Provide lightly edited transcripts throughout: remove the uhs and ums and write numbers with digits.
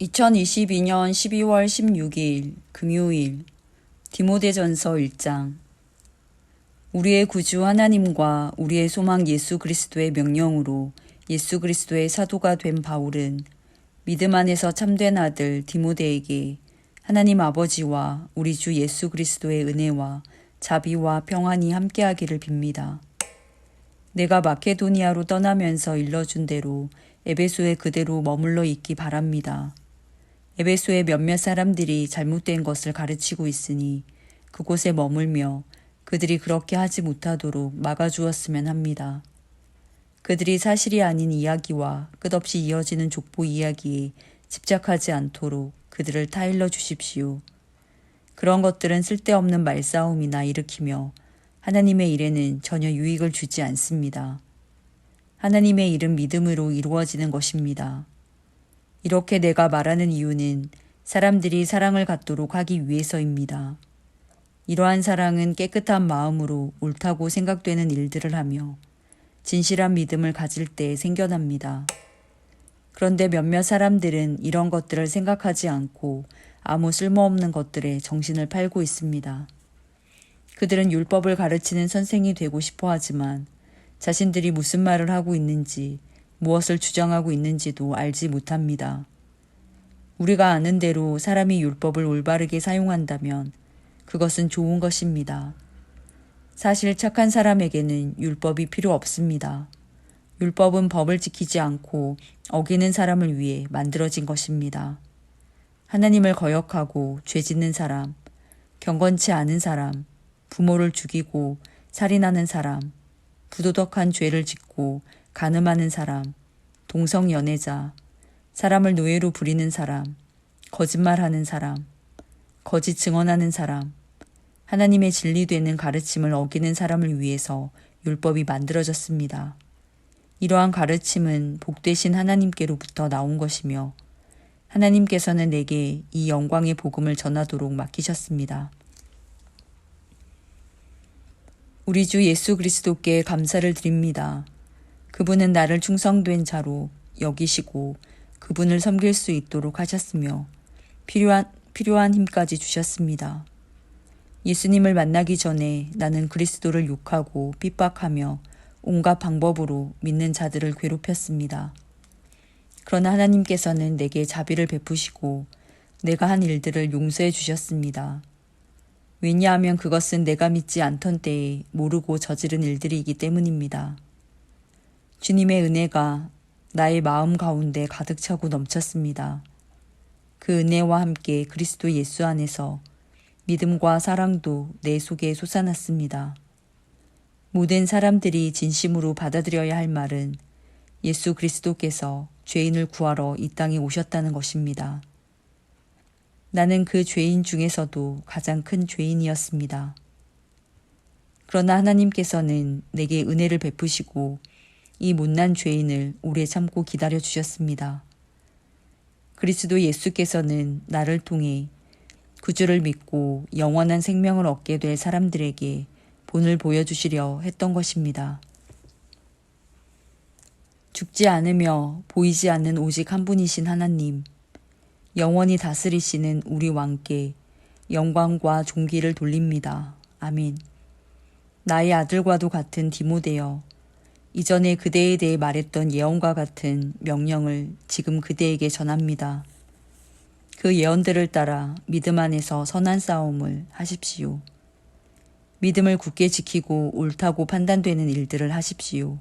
2022년 12월 16일 금요일 디모데전서 1장. 우리의 구주 하나님과 우리의 소망 예수 그리스도의 명령으로 예수 그리스도의 사도가 된 바울은 믿음 안에서 참된 아들 디모데에게 하나님 아버지와 우리 주 예수 그리스도의 은혜와 자비와 평안이 함께하기를 빕니다. 내가 마케도니아로 떠나면서 일러준 대로 에베소에 그대로 머물러 있기 바랍니다. 에베소의 몇몇 사람들이 잘못된 것을 가르치고 있으니 그곳에 머물며 그들이 그렇게 하지 못하도록 막아주었으면 합니다. 그들이 사실이 아닌 이야기와 끝없이 이어지는 족보 이야기에 집착하지 않도록 그들을 타일러 주십시오. 그런 것들은 쓸데없는 말싸움이나 일으키며 하나님의 일에는 전혀 유익을 주지 않습니다. 하나님의 일은 믿음으로 이루어지는 것입니다. 이렇게 내가 말하는 이유는 사람들이 사랑을 갖도록 하기 위해서입니다. 이러한 사랑은 깨끗한 마음으로 옳다고 생각되는 일들을 하며 진실한 믿음을 가질 때 생겨납니다. 그런데 몇몇 사람들은 이런 것들을 생각하지 않고 아무 쓸모없는 것들에 정신을 팔고 있습니다. 그들은 율법을 가르치는 선생이 되고 싶어 하지만 자신들이 무슨 말을 하고 있는지 무엇을 주장하고 있는지도 알지 못합니다. 우리가 아는 대로 사람이 율법을 올바르게 사용한다면 그것은 좋은 것입니다. 사실 착한 사람에게는 율법이 필요 없습니다. 율법은 법을 지키지 않고 어기는 사람을 위해 만들어진 것입니다. 하나님을 거역하고 죄 짓는 사람, 경건치 않은 사람, 부모를 죽이고 살인하는 사람, 부도덕한 죄를 짓고 간음하는 사람, 동성연애자, 사람을 노예로 부리는 사람, 거짓말하는 사람, 거짓 증언하는 사람, 하나님의 진리되는 가르침을 어기는 사람을 위해서 율법이 만들어졌습니다. 이러한 가르침은 복되신 하나님께로부터 나온 것이며 하나님께서는 내게 이 영광의 복음을 전하도록 맡기셨습니다. 우리 주 예수 그리스도께 감사를 드립니다. 그분은 나를 충성된 자로 여기시고 그분을 섬길 수 있도록 하셨으며 필요한 힘까지 주셨습니다. 예수님을 만나기 전에 나는 그리스도를 욕하고 핍박하며 온갖 방법으로 믿는 자들을 괴롭혔습니다. 그러나 하나님께서는 내게 자비를 베푸시고 내가 한 일들을 용서해 주셨습니다. 왜냐하면 그것은 내가 믿지 않던 때에 모르고 저지른 일들이기 때문입니다. 주님의 은혜가 나의 마음 가운데 가득 차고 넘쳤습니다. 그 은혜와 함께 그리스도 예수 안에서 믿음과 사랑도 내 속에 솟아났습니다. 모든 사람들이 진심으로 받아들여야 할 말은 예수 그리스도께서 죄인을 구하러 이 땅에 오셨다는 것입니다. 나는 그 죄인 중에서도 가장 큰 죄인이었습니다. 그러나 하나님께서는 내게 은혜를 베푸시고 이 못난 죄인을 오래 참고 기다려 주셨습니다. 그리스도 예수께서는 나를 통해 구주를 믿고 영원한 생명을 얻게 될 사람들에게 본을 보여주시려 했던 것입니다. 죽지 않으며 보이지 않는 오직 한 분이신 하나님, 영원히 다스리시는 우리 왕께 영광과 존귀를 돌립니다. 아멘. 나의 아들과도 같은 디모데여, 이전에 그대에 대해 말했던 예언과 같은 명령을 지금 그대에게 전합니다. 그 예언들을 따라 믿음 안에서 선한 싸움을 하십시오. 믿음을 굳게 지키고 옳다고 판단되는 일들을 하십시오.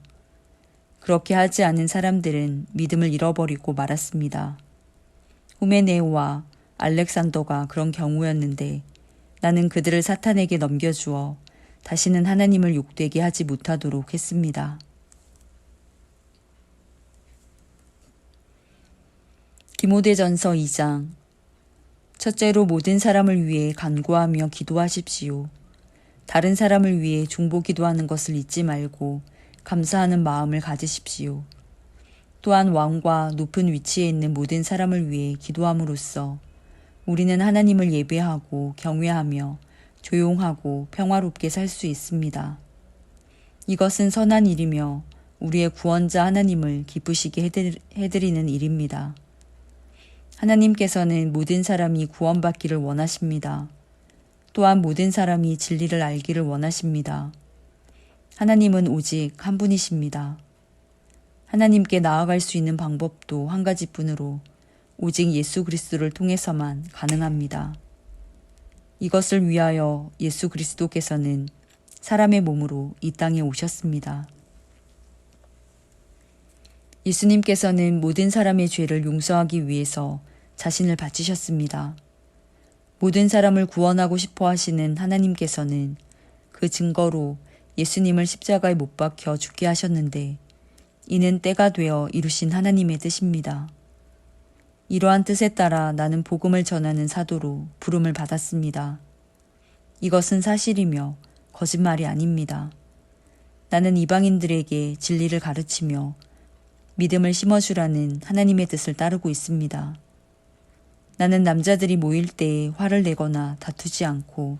그렇게 하지 않은 사람들은 믿음을 잃어버리고 말았습니다. 후메네오와 알렉산더가 그런 경우였는데 나는 그들을 사탄에게 넘겨주어 다시는 하나님을 욕되게 하지 못하도록 했습니다. 디모데전서 2장. 첫째로 모든 사람을 위해 간구하며 기도하십시오. 다른 사람을 위해 중보기도하는 것을 잊지 말고 감사하는 마음을 가지십시오. 또한 왕과 높은 위치에 있는 모든 사람을 위해 기도함으로써 우리는 하나님을 예배하고 경외하며 조용하고 평화롭게 살 수 있습니다. 이것은 선한 일이며 우리의 구원자 하나님을 기쁘시게 해드리는 일입니다. 하나님께서는 모든 사람이 구원받기를 원하십니다. 또한 모든 사람이 진리를 알기를 원하십니다. 하나님은 오직 한 분이십니다. 하나님께 나아갈 수 있는 방법도 한 가지뿐으로 오직 예수 그리스도를 통해서만 가능합니다. 이것을 위하여 예수 그리스도께서는 사람의 몸으로 이 땅에 오셨습니다. 예수님께서는 모든 사람의 죄를 용서하기 위해서 자신을 바치셨습니다. 모든 사람을 구원하고 싶어 하시는 하나님께서는 그 증거로 예수님을 십자가에 못 박혀 죽게 하셨는데 이는 때가 되어 이루신 하나님의 뜻입니다. 이러한 뜻에 따라 나는 복음을 전하는 사도로 부름을 받았습니다. 이것은 사실이며 거짓말이 아닙니다. 나는 이방인들에게 진리를 가르치며 믿음을 심어주라는 하나님의 뜻을 따르고 있습니다. 나는 남자들이 모일 때에 화를 내거나 다투지 않고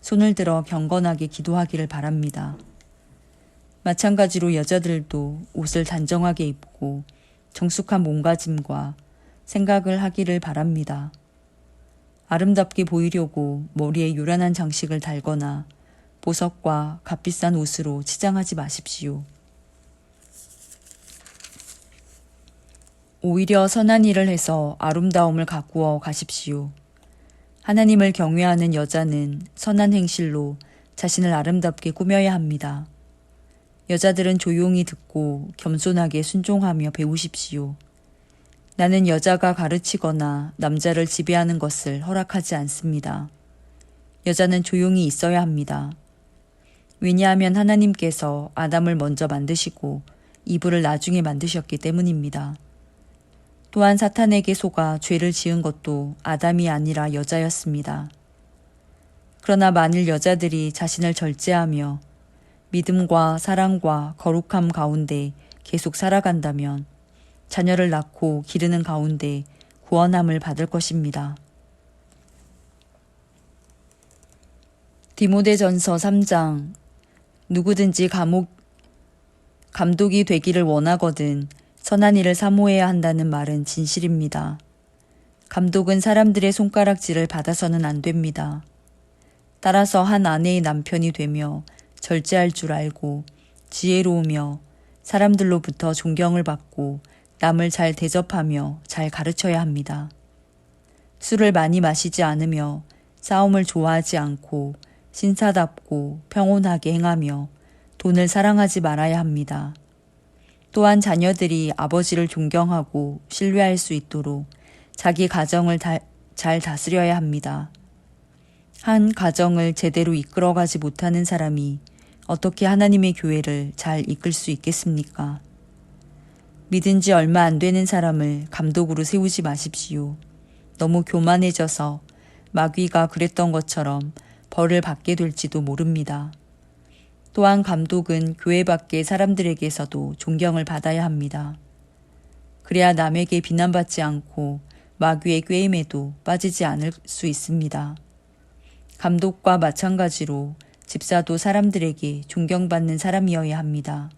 손을 들어 경건하게 기도하기를 바랍니다. 마찬가지로 여자들도 옷을 단정하게 입고 정숙한 몸가짐과 생각을 하기를 바랍니다. 아름답게 보이려고 머리에 요란한 장식을 달거나 보석과 값비싼 옷으로 치장하지 마십시오. 오히려 선한 일을 해서 아름다움을 가꾸어 가십시오. 하나님을 경외하는 여자는 선한 행실로 자신을 아름답게 꾸며야 합니다. 여자들은 조용히 듣고 겸손하게 순종하며 배우십시오. 나는 여자가 가르치거나 남자를 지배하는 것을 허락하지 않습니다. 여자는 조용히 있어야 합니다. 왜냐하면 하나님께서 아담을 먼저 만드시고 이브를 나중에 만드셨기 때문입니다. 또한 사탄에게 속아 죄를 지은 것도 아담이 아니라 여자였습니다. 그러나 만일 여자들이 자신을 절제하며 믿음과 사랑과 거룩함 가운데 계속 살아간다면 자녀를 낳고 기르는 가운데 구원함을 받을 것입니다. 디모데전서 3장 누구든지 감독이 되기를 원하거든 선한 일을 사모해야 한다는 말은 진실입니다. 감독은 사람들의 손가락질을 받아서는 안 됩니다. 따라서 한 아내의 남편이 되며 절제할 줄 알고 지혜로우며 사람들로부터 존경을 받고 남을 잘 대접하며 잘 가르쳐야 합니다. 술을 많이 마시지 않으며 싸움을 좋아하지 않고 신사답고 평온하게 행하며 돈을 사랑하지 말아야 합니다. 또한 자녀들이 아버지를 존경하고 신뢰할 수 있도록 자기 가정을 잘 다스려야 합니다. 한 가정을 제대로 이끌어가지 못하는 사람이 어떻게 하나님의 교회를 잘 이끌 수 있겠습니까? 믿은 지 얼마 안 되는 사람을 감독으로 세우지 마십시오. 너무 교만해져서 마귀가 그랬던 것처럼 벌을 받게 될지도 모릅니다. 또한 감독은 교회 밖의 사람들에게서도 존경을 받아야 합니다. 그래야 남에게 비난받지 않고 마귀의 꾀임에도 빠지지 않을 수 있습니다. 감독과 마찬가지로 집사도 사람들에게 존경받는 사람이어야 합니다.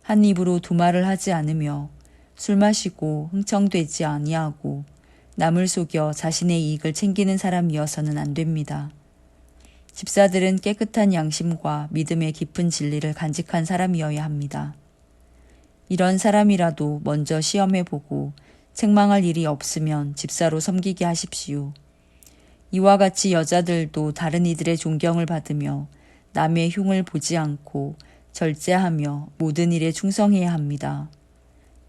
한 입으로 두 말을 하지 않으며 술 마시고 흥청되지 아니하고 남을 속여 자신의 이익을 챙기는 사람이어서는 안 됩니다. 집사들은 깨끗한 양심과 믿음의 깊은 진리를 간직한 사람이어야 합니다. 이런 사람이라도 먼저 시험해보고 책망할 일이 없으면 집사로 섬기게 하십시오. 이와 같이 여자들도 다른 이들의 존경을 받으며 남의 흉을 보지 않고 절제하며 모든 일에 충성해야 합니다.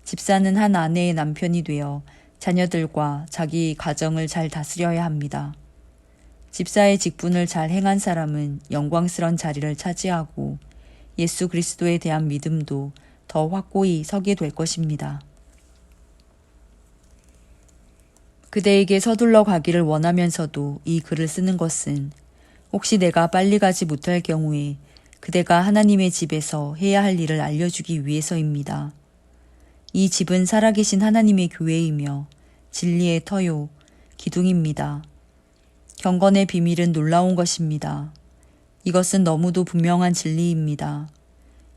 집사는 한 아내의 남편이 되어 자녀들과 자기 가정을 잘 다스려야 합니다. 집사의 직분을 잘 행한 사람은 영광스런 자리를 차지하고 예수 그리스도에 대한 믿음도 더 확고히 서게 될 것입니다. 그대에게 서둘러 가기를 원하면서도 이 글을 쓰는 것은 혹시 내가 빨리 가지 못할 경우에 그대가 하나님의 집에서 해야 할 일을 알려주기 위해서입니다. 이 집은 살아계신 하나님의 교회이며 진리의 터요, 기둥입니다. 경건의 비밀은 놀라운 것입니다. 이것은 너무도 분명한 진리입니다.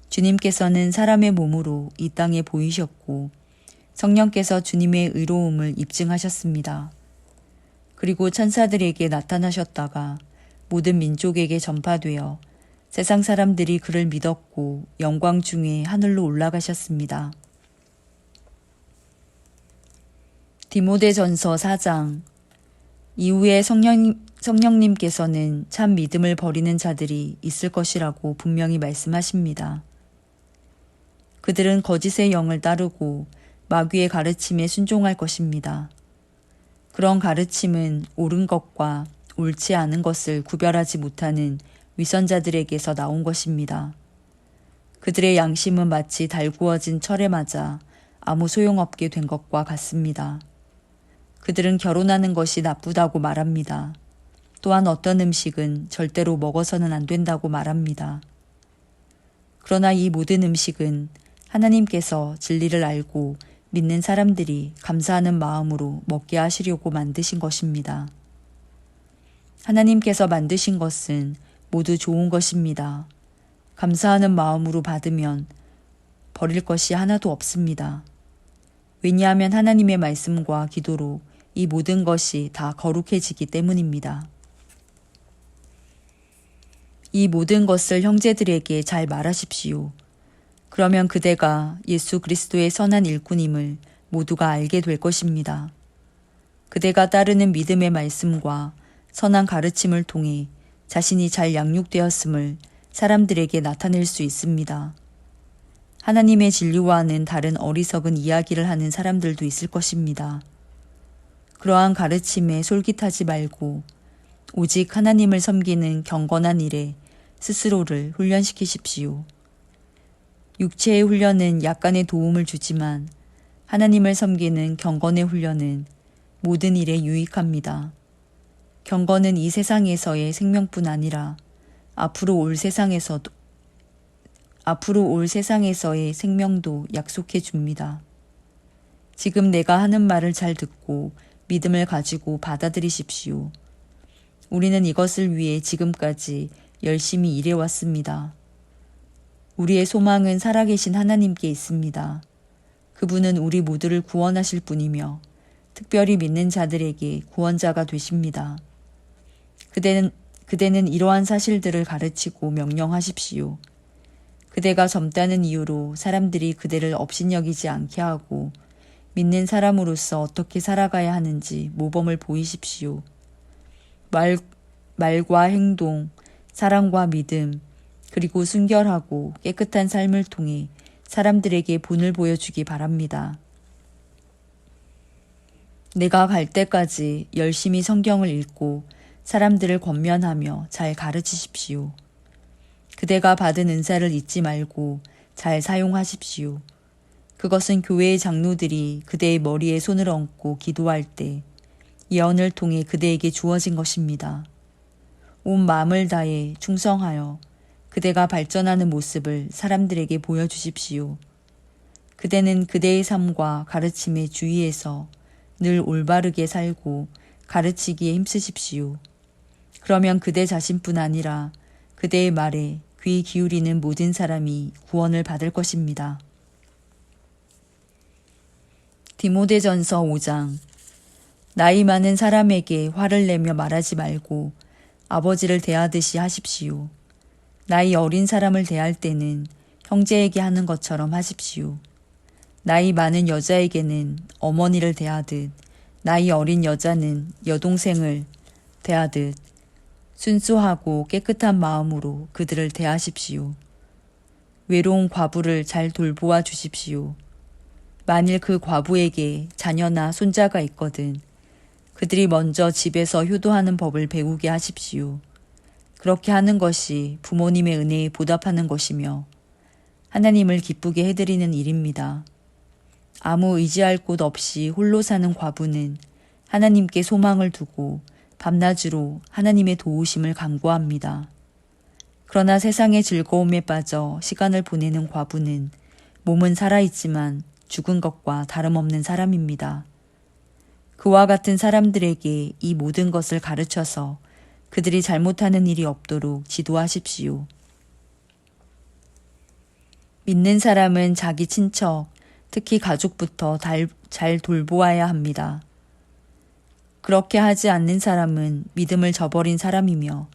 주님께서는 사람의 몸으로 이 땅에 보이셨고 성령께서 주님의 의로움을 입증하셨습니다. 그리고 천사들에게 나타나셨다가 모든 민족에게 전파되어 세상 사람들이 그를 믿었고 영광 중에 하늘로 올라가셨습니다. 디모데전서 4장. 이후에 성령님께서는 참 믿음을 버리는 자들이 있을 것이라고 분명히 말씀하십니다. 그들은 거짓의 영을 따르고 마귀의 가르침에 순종할 것입니다. 그런 가르침은 옳은 것과 옳지 않은 것을 구별하지 못하는 위선자들에게서 나온 것입니다. 그들의 양심은 마치 달구어진 철에 맞아 아무 소용없게 된 것과 같습니다. 그들은 결혼하는 것이 나쁘다고 말합니다. 또한 어떤 음식은 절대로 먹어서는 안 된다고 말합니다. 그러나 이 모든 음식은 하나님께서 진리를 알고 믿는 사람들이 감사하는 마음으로 먹게 하시려고 만드신 것입니다. 하나님께서 만드신 것은 모두 좋은 것입니다. 감사하는 마음으로 받으면 버릴 것이 하나도 없습니다. 왜냐하면 하나님의 말씀과 기도로 이 모든 것이 다 거룩해지기 때문입니다. 이 모든 것을 형제들에게 잘 말하십시오. 그러면 그대가 예수 그리스도의 선한 일꾼임을 모두가 알게 될 것입니다. 그대가 따르는 믿음의 말씀과 선한 가르침을 통해 자신이 잘 양육되었음을 사람들에게 나타낼 수 있습니다. 하나님의 진리와는 다른 어리석은 이야기를 하는 사람들도 있을 것입니다. 그러한 가르침에 솔깃하지 말고 오직 하나님을 섬기는 경건한 일에 스스로를 훈련시키십시오. 육체의 훈련은 약간의 도움을 주지만 하나님을 섬기는 경건의 훈련은 모든 일에 유익합니다. 경건은 이 세상에서의 생명뿐 아니라 앞으로 올 세상에서의 생명도 약속해 줍니다. 지금 내가 하는 말을 잘 듣고 믿음을 가지고 받아들이십시오. 우리는 이것을 위해 지금까지 열심히 일해왔습니다. 우리의 소망은 살아계신 하나님께 있습니다. 그분은 우리 모두를 구원하실 분이며 특별히 믿는 자들에게 구원자가 되십니다. 그대는 이러한 사실들을 가르치고 명령하십시오. 그대가 젊다는 이유로 사람들이 그대를 업신여기지 않게 하고 믿는 사람으로서 어떻게 살아가야 하는지 모범을 보이십시오. 말과 행동, 사랑과 믿음, 그리고 순결하고 깨끗한 삶을 통해 사람들에게 본을 보여주기 바랍니다. 내가 갈 때까지 열심히 성경을 읽고 사람들을 권면하며 잘 가르치십시오. 그대가 받은 은사를 잊지 말고 잘 사용하십시오. 그것은 교회의 장로들이 그대의 머리에 손을 얹고 기도할 때 예언을 통해 그대에게 주어진 것입니다. 온 마음을 다해 충성하여 그대가 발전하는 모습을 사람들에게 보여주십시오. 그대는 그대의 삶과 가르침에 주의해서 늘 올바르게 살고 가르치기에 힘쓰십시오. 그러면 그대 자신뿐 아니라 그대의 말에 귀 기울이는 모든 사람이 구원을 받을 것입니다. 디모데전서 5장. 나이 많은 사람에게 화를 내며 말하지 말고 아버지를 대하듯이 하십시오. 나이 어린 사람을 대할 때는 형제에게 하는 것처럼 하십시오. 나이 많은 여자에게는 어머니를 대하듯, 나이 어린 여자는 여동생을 대하듯 순수하고 깨끗한 마음으로 그들을 대하십시오. 외로운 과부를 잘 돌보아 주십시오. 만일 그 과부에게 자녀나 손자가 있거든 그들이 먼저 집에서 효도하는 법을 배우게 하십시오. 그렇게 하는 것이 부모님의 은혜에 보답하는 것이며 하나님을 기쁘게 해드리는 일입니다. 아무 의지할 곳 없이 홀로 사는 과부는 하나님께 소망을 두고 밤낮으로 하나님의 도우심을 간구합니다. 그러나 세상의 즐거움에 빠져 시간을 보내는 과부는 몸은 살아있지만 죽은 것과 다름없는 사람입니다. 그와 같은 사람들에게 이 모든 것을 가르쳐서 그들이 잘못하는 일이 없도록 지도하십시오. 믿는 사람은 자기 친척, 특히 가족부터 잘 돌보아야 합니다. 그렇게 하지 않는 사람은 믿음을 저버린 사람이며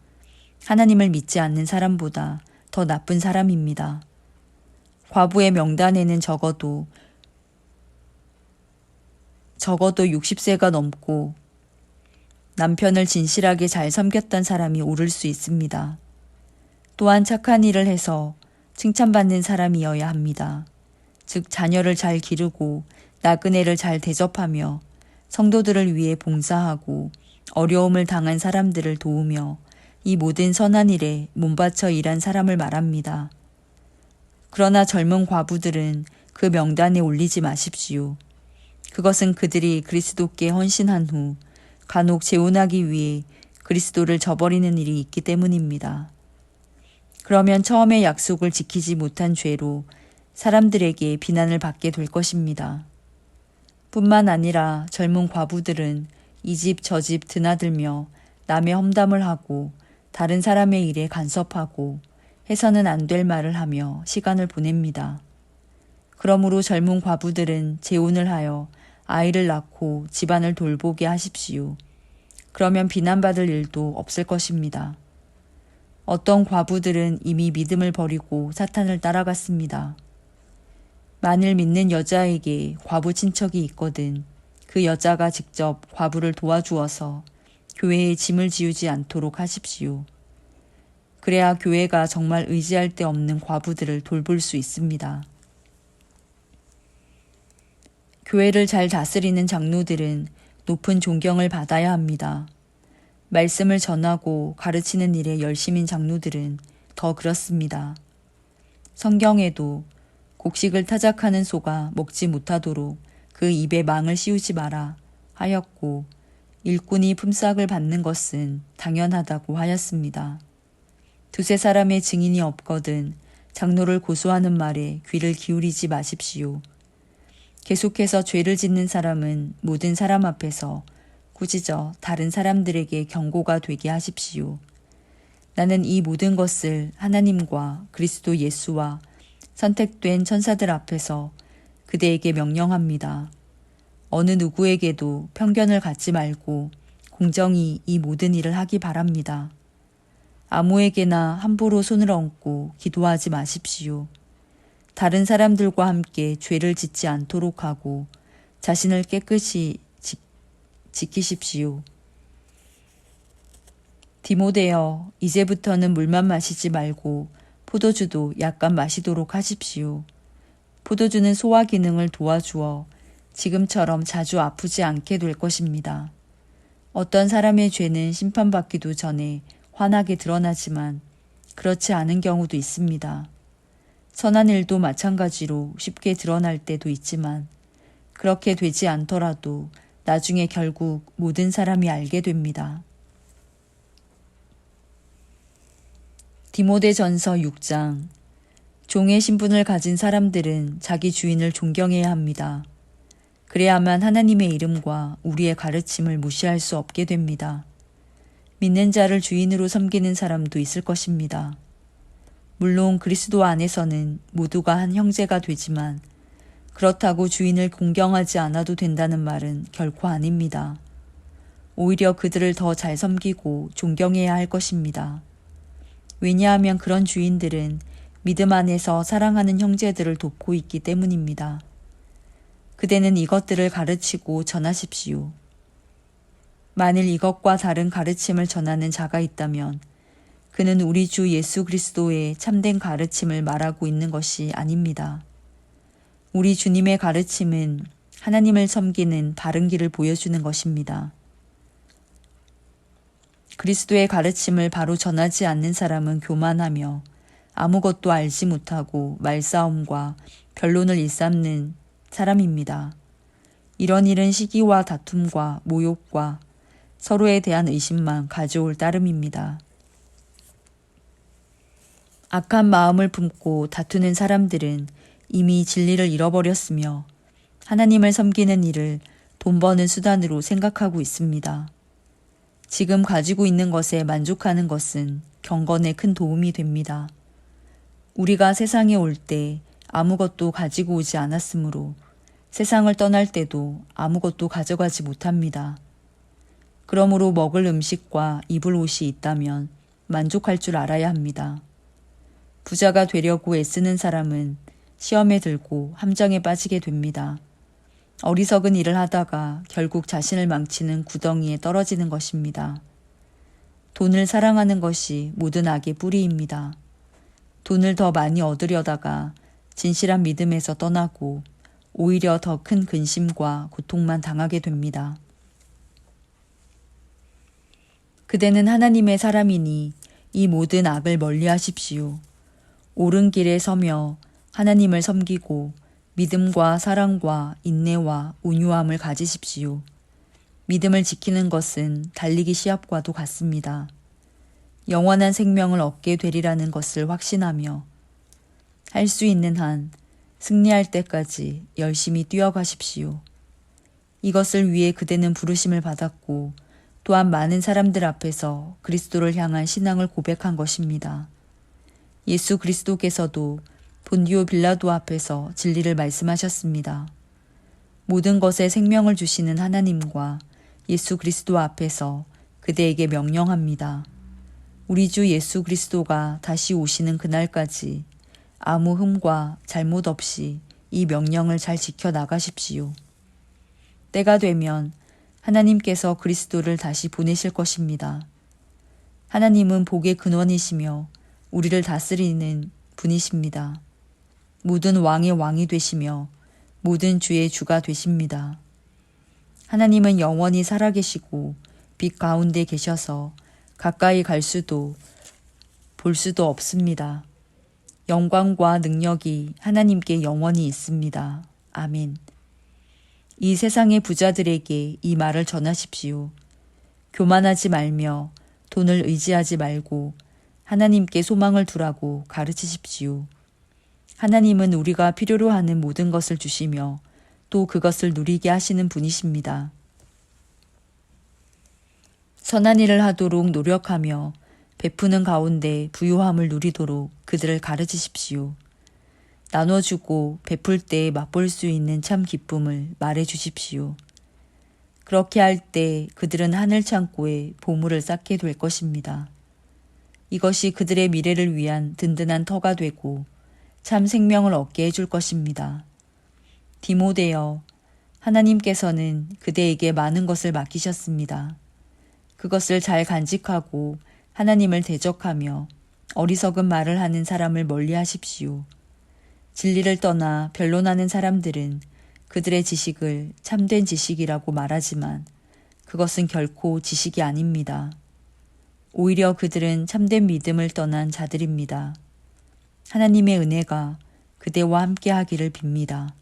하나님을 믿지 않는 사람보다 더 나쁜 사람입니다. 과부의 명단에는 적어도 60세가 넘고 남편을 진실하게 잘 섬겼던 사람이 오를 수 있습니다. 또한 착한 일을 해서 칭찬받는 사람이어야 합니다. 즉 자녀를 잘 기르고 나그네를 잘 대접하며 성도들을 위해 봉사하고 어려움을 당한 사람들을 도우며 이 모든 선한 일에 몸바쳐 일한 사람을 말합니다. 그러나 젊은 과부들은 그 명단에 올리지 마십시오. 그것은 그들이 그리스도께 헌신한 후 간혹 재혼하기 위해 그리스도를 저버리는 일이 있기 때문입니다. 그러면 처음에 약속을 지키지 못한 죄로 사람들에게 비난을 받게 될 것입니다. 뿐만 아니라 젊은 과부들은 이 집 저 집 드나들며 남의 험담을 하고 다른 사람의 일에 간섭하고 해서는 안 될 말을 하며 시간을 보냅니다. 그러므로 젊은 과부들은 재혼을 하여 아이를 낳고 집안을 돌보게 하십시오. 그러면 비난받을 일도 없을 것입니다. 어떤 과부들은 이미 믿음을 버리고 사탄을 따라갔습니다. 만일 믿는 여자에게 과부 친척이 있거든 그 여자가 직접 과부를 도와주어서 교회에 짐을 지우지 않도록 하십시오. 그래야 교회가 정말 의지할 데 없는 과부들을 돌볼 수 있습니다. 교회를 잘 다스리는 장로들은 높은 존경을 받아야 합니다. 말씀을 전하고 가르치는 일에 열심인 장로들은 더 그렇습니다. 성경에도 곡식을 타작하는 소가 먹지 못하도록 그 입에 망을 씌우지 마라 하였고 일꾼이 품삯을 받는 것은 당연하다고 하였습니다. 두세 사람의 증인이 없거든 장로를 고소하는 말에 귀를 기울이지 마십시오. 계속해서 죄를 짓는 사람은 모든 사람 앞에서 꾸짖어 다른 사람들에게 경고가 되게 하십시오. 나는 이 모든 것을 하나님과 그리스도 예수와 선택된 천사들 앞에서 그대에게 명령합니다. 어느 누구에게도 편견을 갖지 말고 공정히 이 모든 일을 하기 바랍니다. 아무에게나 함부로 손을 얹고 기도하지 마십시오. 다른 사람들과 함께 죄를 짓지 않도록 하고 자신을 깨끗이 지키십시오. 디모데여, 이제부터는 물만 마시지 말고 포도주도 약간 마시도록 하십시오. 포도주는 소화 기능을 도와주어 지금처럼 자주 아프지 않게 될 것입니다. 어떤 사람의 죄는 심판받기도 전에 환하게 드러나지만 그렇지 않은 경우도 있습니다. 선한 일도 마찬가지로 쉽게 드러날 때도 있지만 그렇게 되지 않더라도 나중에 결국 모든 사람이 알게 됩니다. 디모데전서 6장. 종의 신분을 가진 사람들은 자기 주인을 존경해야 합니다. 그래야만 하나님의 이름과 우리의 가르침을 무시할 수 없게 됩니다. 믿는 자를 주인으로 섬기는 사람도 있을 것입니다. 물론 그리스도 안에서는 모두가 한 형제가 되지만 그렇다고 주인을 공경하지 않아도 된다는 말은 결코 아닙니다. 오히려 그들을 더 잘 섬기고 존경해야 할 것입니다. 왜냐하면 그런 주인들은 믿음 안에서 사랑하는 형제들을 돕고 있기 때문입니다. 그대는 이것들을 가르치고 전하십시오. 만일 이것과 다른 가르침을 전하는 자가 있다면 그는 우리 주 예수 그리스도의 참된 가르침을 말하고 있는 것이 아닙니다. 우리 주님의 가르침은 하나님을 섬기는 바른 길을 보여주는 것입니다. 그리스도의 가르침을 바로 전하지 않는 사람은 교만하며 아무것도 알지 못하고 말싸움과 변론을 일삼는 사람입니다. 이런 일은 시기와 다툼과 모욕과 서로에 대한 의심만 가져올 따름입니다. 악한 마음을 품고 다투는 사람들은 이미 진리를 잃어버렸으며 하나님을 섬기는 일을 돈 버는 수단으로 생각하고 있습니다. 지금 가지고 있는 것에 만족하는 것은 경건에 큰 도움이 됩니다. 우리가 세상에 올 때 아무것도 가지고 오지 않았으므로 세상을 떠날 때도 아무것도 가져가지 못합니다. 그러므로 먹을 음식과 입을 옷이 있다면 만족할 줄 알아야 합니다. 부자가 되려고 애쓰는 사람은 시험에 들고 함정에 빠지게 됩니다. 어리석은 일을 하다가 결국 자신을 망치는 구덩이에 떨어지는 것입니다. 돈을 사랑하는 것이 모든 악의 뿌리입니다. 돈을 더 많이 얻으려다가 진실한 믿음에서 떠나고 오히려 더 큰 근심과 고통만 당하게 됩니다. 그대는 하나님의 사람이니 이 모든 악을 멀리하십시오. 옳은 길에 서며 하나님을 섬기고 믿음과 사랑과 인내와 온유함을 가지십시오. 믿음을 지키는 것은 달리기 시합과도 같습니다. 영원한 생명을 얻게 되리라는 것을 확신하며 할 수 있는 한 승리할 때까지 열심히 뛰어가십시오. 이것을 위해 그대는 부르심을 받았고 또한 많은 사람들 앞에서 그리스도를 향한 신앙을 고백한 것입니다. 예수 그리스도께서도 본디오 빌라도 앞에서 진리를 말씀하셨습니다. 모든 것에 생명을 주시는 하나님과 예수 그리스도 앞에서 그대에게 명령합니다. 우리 주 예수 그리스도가 다시 오시는 그날까지 아무 흠과 잘못 없이 이 명령을 잘 지켜 나가십시오. 때가 되면 하나님께서 그리스도를 다시 보내실 것입니다. 하나님은 복의 근원이시며 우리를 다스리는 분이십니다. 모든 왕의 왕이 되시며 모든 주의 주가 되십니다. 하나님은 영원히 살아계시고 빛 가운데 계셔서 가까이 갈 수도 볼 수도 없습니다. 영광과 능력이 하나님께 영원히 있습니다. 아멘. 이 세상의 부자들에게 이 말을 전하십시오. 교만하지 말며 돈을 의지하지 말고 하나님께 소망을 두라고 가르치십시오. 하나님은 우리가 필요로 하는 모든 것을 주시며 또 그것을 누리게 하시는 분이십니다. 선한 일을 하도록 노력하며 베푸는 가운데 부요함을 누리도록 그들을 가르치십시오. 나눠주고 베풀 때 맛볼 수 있는 참 기쁨을 말해 주십시오. 그렇게 할 때 그들은 하늘 창고에 보물을 쌓게 될 것입니다. 이것이 그들의 미래를 위한 든든한 터가 되고 참 생명을 얻게 해줄 것입니다. 디모데여, 하나님께서는 그대에게 많은 것을 맡기셨습니다. 그것을 잘 간직하고 하나님을 대적하며 어리석은 말을 하는 사람을 멀리하십시오. 진리를 떠나 변론하는 사람들은 그들의 지식을 참된 지식이라고 말하지만 그것은 결코 지식이 아닙니다. 오히려 그들은 참된 믿음을 떠난 자들입니다. 하나님의 은혜가 그대와 함께 하기를 빕니다.